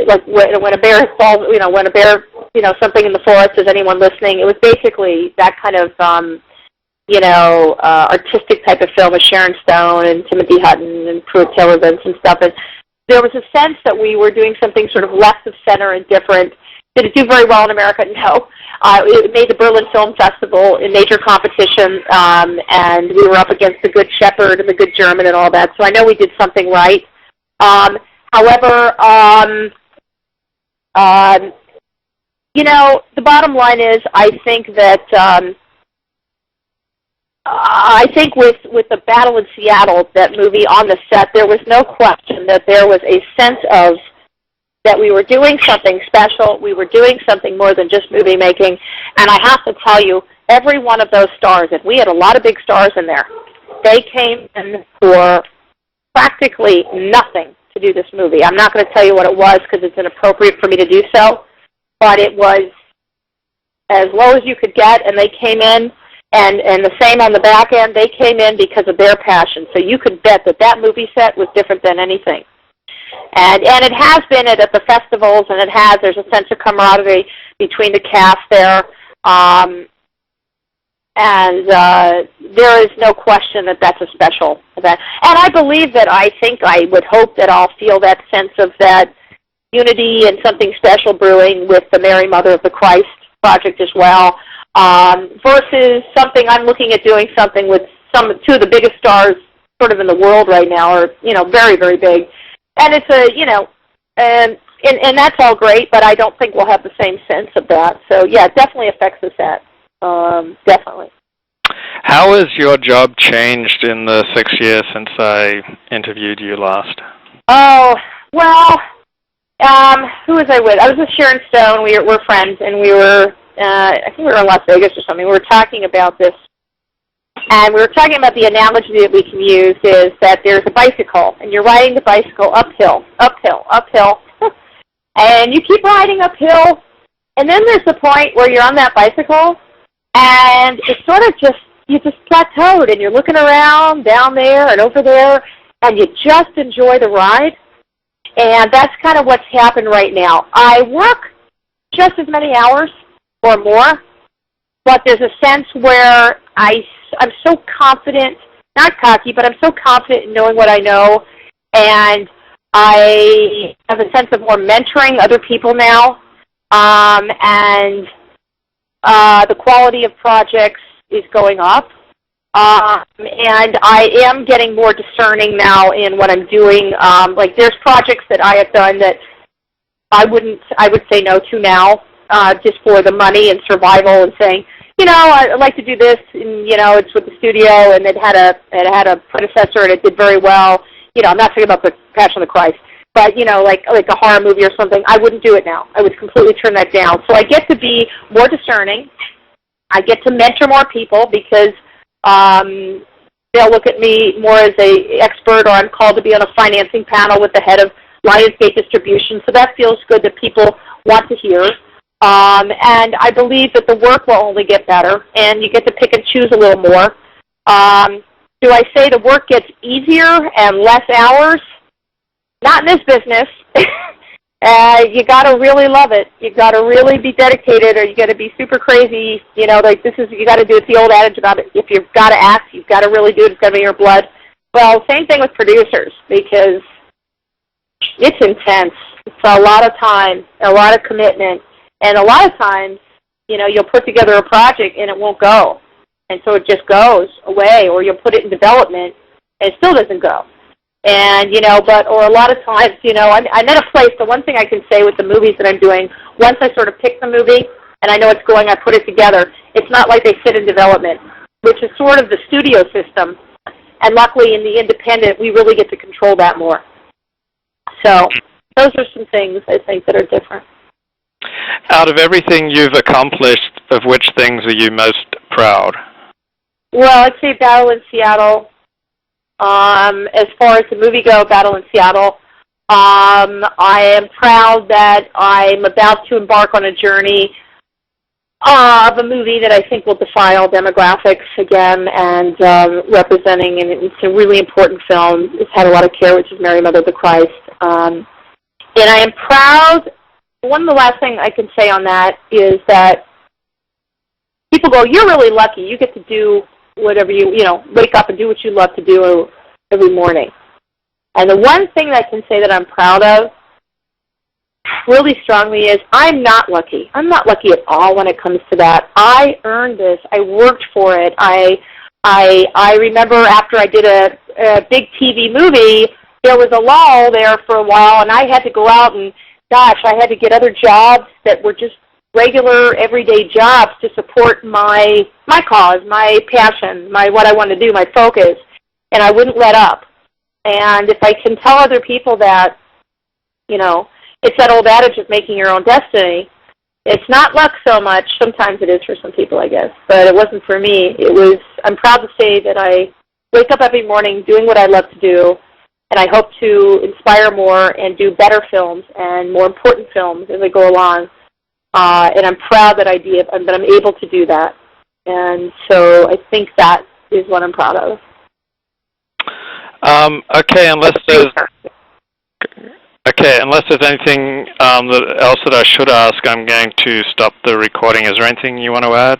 like when a bear falls, when a bear, something in the forest. Is anyone listening? It was basically that kind of, artistic type of film with Sharon Stone and Timothy Hutton and Pruitt Taylor Vince and stuff. And there was a sense that we were doing something sort of less of center and different. Did it do very well in America? No. It made the Berlin Film Festival in major competition, and we were up against The Good Shepherd and The Good German and all that. So I know we did something right. However, the bottom line is, I think that with the Battle in Seattle, that movie on the set, there was no question that there was a sense of that we were doing something special, we were doing something more than just movie making, and I have to tell you, every one of those stars, and we had a lot of big stars in there, they came in for practically nothing to do this movie. I'm not going to tell you what it was because it's inappropriate for me to do so, but it was as low as you could get, and they came in, and the same on the back end, they came in because of their passion. So you could bet that that movie set was different than anything. And it has been at the festivals, and there's a sense of camaraderie between the cast there. And there is no question that that's a special event. And I believe that I would hope that I'll feel that sense of that unity and something special brewing with the Mary Mother of the Christ project as well, versus something I'm looking at doing something with two of the biggest stars sort of in the world right now, or, very, very big. And it's and that's all great, but I don't think we'll have the same sense of that. So, yeah, it definitely affects the set. Definitely. How has your job changed in the 6 years since I interviewed you last? Oh, well, who was I with? I was with Sharon Stone. We're friends, and we were, I think we were in Las Vegas or something. We were talking about this. And we were talking about the analogy that we can use is that there's a bicycle, and you're riding the bicycle uphill, and you keep riding uphill, and then there's the point where you're on that bicycle, and it's sort of you just plateaued, and you're looking around, down there and over there, and you just enjoy the ride. And that's kind of what's happened right now. I work just as many hours or more, but there's a sense where I'm so confident, not cocky, but I'm so confident in knowing what I know, and I have a sense of more mentoring other people now, and the quality of projects is going up, and I am getting more discerning now in what I'm doing. Like there's projects that I have done that I would say no to now, just for the money and survival, and saying, I'd like to do this, and, it's with the studio, and it had a predecessor, and it did very well. I'm not talking about the Passion of the Christ, but, like a horror movie or something, I wouldn't do it now. I would completely turn that down. So I get to be more discerning. I get to mentor more people because they'll look at me more as an expert, or I'm called to be on a financing panel with the head of Lionsgate Distribution. So that feels good that people want to hear. And I believe that the work will only get better, and you get to pick and choose a little more. Do I say the work gets easier and less hours? Not in this business. You got to really love it. You got to really be dedicated, or you got to be super crazy. You got to do it. The old adage about it. If you've got to act, you've got to really do it. It's got to be in your blood. Well, same thing with producers, because it's intense. It's a lot of time, a lot of commitment. And a lot of times, you'll put together a project and it won't go. And so it just goes away, or you'll put it in development and it still doesn't go. And, or a lot of times, I'm at a place, the one thing I can say with the movies that I'm doing, once I sort of pick the movie and I know it's going, I put it together, it's not like they sit in development, which is sort of the studio system. And luckily in the independent, we really get to control that more. So those are some things I think that are different. Out of everything you've accomplished, of which things are you most proud? Well, I'd say Battle in Seattle. As far as the movie go, Battle in Seattle, I am proud that I'm about to embark on a journey of a movie that I think will defy all demographics again, and representing, and it's a really important film. It's had a lot of care, which is Mary Mother of the Christ. And I am proud. One of the last things I can say on that is that people go, you're really lucky. You get to do whatever wake up and do what you love to do every morning. And the one thing that I can say that I'm proud of really strongly is I'm not lucky. I'm not lucky at all when it comes to that. I earned this. I worked for it. I remember after I did a big TV movie, there was a lull there for a while, and I had to go out and, gosh, I had to get other jobs that were just regular, everyday jobs to support my cause, my passion, what I wanted to do, my focus, and I wouldn't let up. And if I can tell other people that, it's that old adage of making your own destiny. It's not luck so much. Sometimes it is for some people, I guess, but it wasn't for me. I'm proud to say that I wake up every morning doing what I love to do, and I hope to inspire more and do better films and more important films as I go along. And I'm proud that I'm able to do that. And so I think that is what I'm proud of. Okay, unless there's anything else that I should ask, I'm going to stop the recording. Is there anything you want to add?